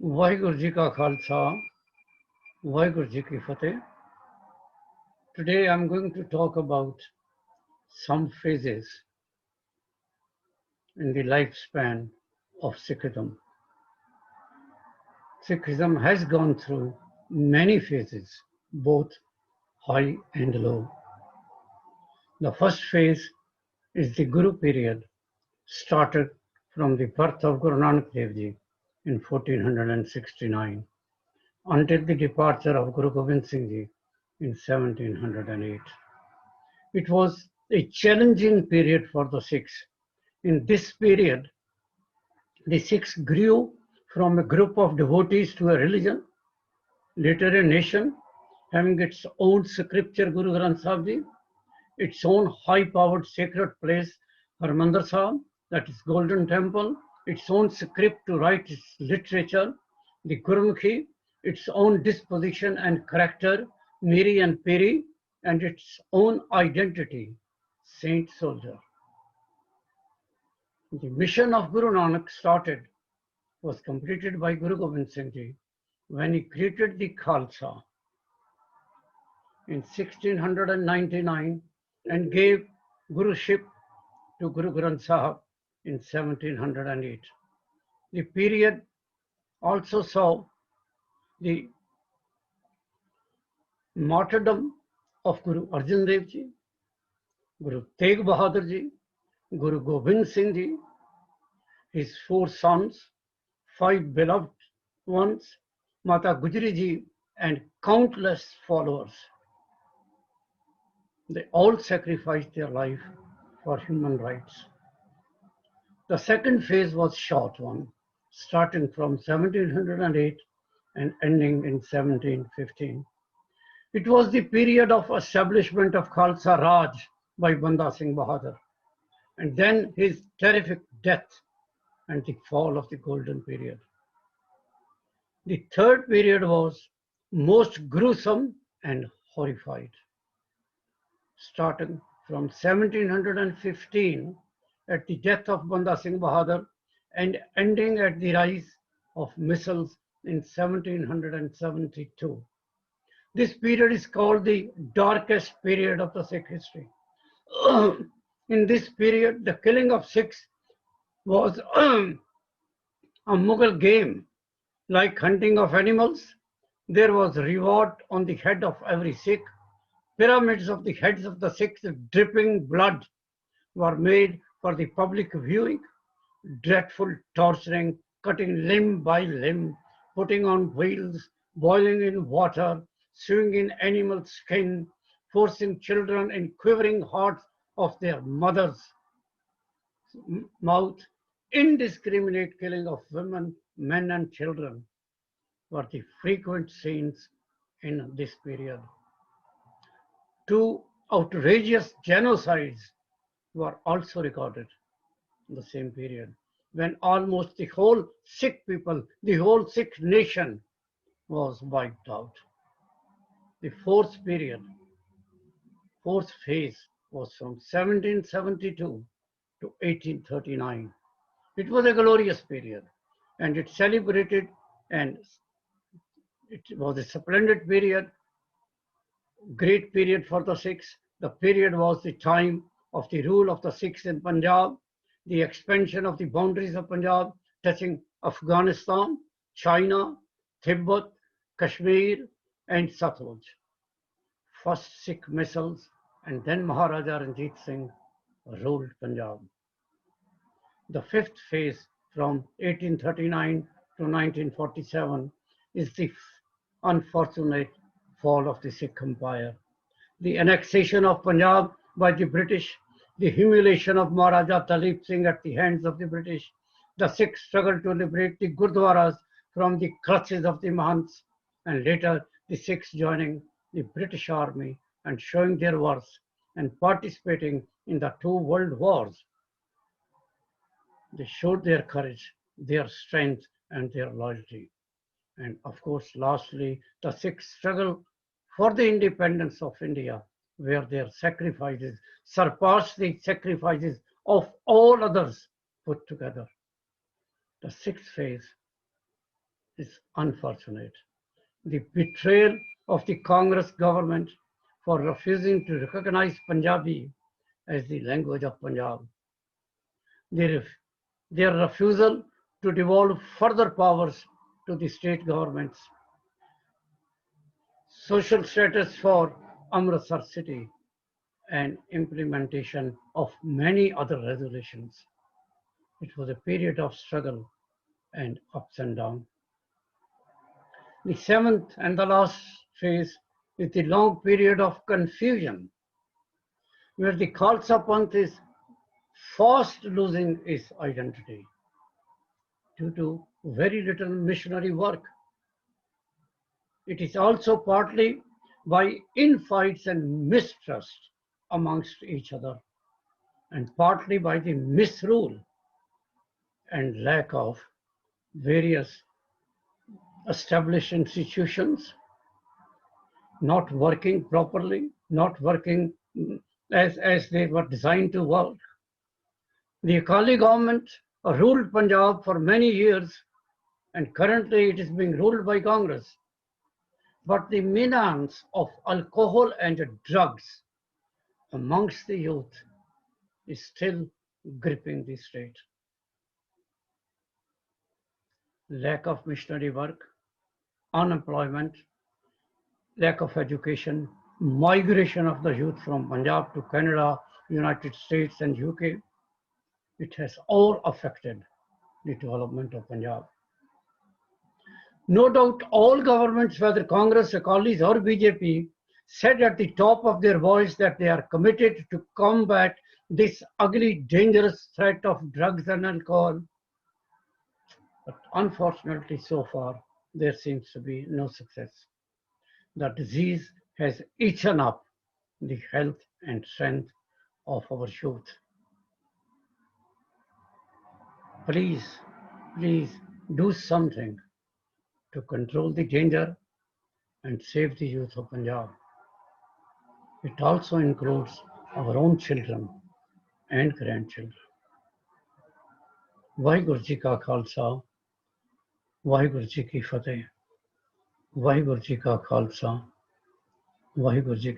वाहिगुरु जी का खालसा, वाहिगुरु जी की फतेह. Today I'm going to talk about some phases in the lifespan of Sikhism. Sikhism has gone through many phases, both high and low. The first phase is the Guru period, started from the birth of Guru Nanak Dev Ji in 1469 until the departure of Guru Gobind Singh Ji in 1708. It was a challenging period for the Sikhs. In this period, the Sikhs grew from a group of devotees to a religion, later a nation, having its own scripture, Guru Granth Sahib Ji, its own high-powered sacred place, Harmandir Sahib, that is Golden Temple, its own script to write its literature, the Gurmukhi, its own disposition and character, Miri and Piri, and its own identity, Saint Soldier. The mission of Guru Nanak was completed by Guru Gobind Singh Ji when he created the Khalsa in 1699 and gave Guruship to Guru Granth Sahib in 1708. The period also saw the martyrdom of Guru Arjan Dev Ji, Guru Tegh Bahadur Ji, Guru Gobind Singh Ji, his 4 sons, 5 beloved ones, Mata Gujri Ji, and countless followers. They all sacrificed their life for human rights. The second phase was short one, starting from 1708 and ending in 1715. It was the period of establishment of Khalsa Raj by Banda Singh Bahadur, and then his terrific death and the fall of the golden period. The third period was most gruesome and horrified. Starting from 1715 at the death of Banda Singh Bahadur and ending at the rise of missiles in 1772. This period is called the darkest period of the Sikh history. In this period, the killing of Sikhs was a Mughal game. Like hunting of animals, there was reward on the head of every Sikh. Pyramids of the heads of the Sikhs dripping blood were made for the public viewing. Dreadful torturing, cutting limb by limb, putting on wheels, boiling in water, sewing in animal skin, forcing children in quivering hearts of their mothers' mouth, indiscriminate killing of women, men and children were the frequent scenes in this period. 2 outrageous genocides were also recorded in the same period, when almost the whole Sikh people, the whole Sikh nation was wiped out. The fourth phase was from 1772 to 1839. It was a glorious period, and it celebrated, and it was a splendid period, great period for the Sikhs. The period was the time of the rule of the Sikhs in Punjab, the expansion of the boundaries of Punjab touching Afghanistan, China, Tibet, Kashmir, and Satluj. First Sikh missiles, and then Maharaja Ranjit Singh ruled Punjab. The fifth phase from 1839 to 1947 is the unfortunate fall of the Sikh Empire. The annexation of Punjab by the British, the humiliation of Maharaja Talib Singh at the hands of the British, the Sikh struggle to liberate the Gurdwaras from the clutches of the Mahants, and later the Sikhs joining the British Army and showing their worth and participating in the 2 world wars. They showed their courage, their strength, and their loyalty. And of course, lastly, the Sikh struggle for the independence of India, where their sacrifices surpassed the sacrifices of all others put together. The sixth phase is unfortunate. The betrayal of the Congress government for refusing to recognize Punjabi as the language of Punjab. Their refusal to devolve further powers to the state governments. Social status for Amritsar city and implementation of many other resolutions. It was a period of struggle and ups and downs. The seventh and the last phase is the long period of confusion, where the Khalsa Panth is fast losing its identity due to very little missionary work. It is also partly by infights and mistrust amongst each other, and partly by the misrule and lack of various established institutions not working properly, not working as they were designed to work. The Akali government ruled Punjab for many years, and currently it is being ruled by Congress. But the menace of alcohol and drugs amongst the youth is still gripping the state. Lack of missionary work, unemployment, lack of education, migration of the youth from Punjab to Canada, United States and UK, it has all affected the development of Punjab. No doubt all governments, whether Congress, Akalis or BJP, said at the top of their voice that they are committed to combat this ugly, dangerous threat of drugs and alcohol. But unfortunately, so far, there seems to be no success. The disease has eaten up the health and strength of our youth. Please, please do something to control the danger and save the youth of Punjab. It also includes our own children and grandchildren. Vaheguru Ji Ka Khalsa, Vaheguru Ji Ki Fateh. Vaheguru Ji Ka Khalsa, Vaheguru Ji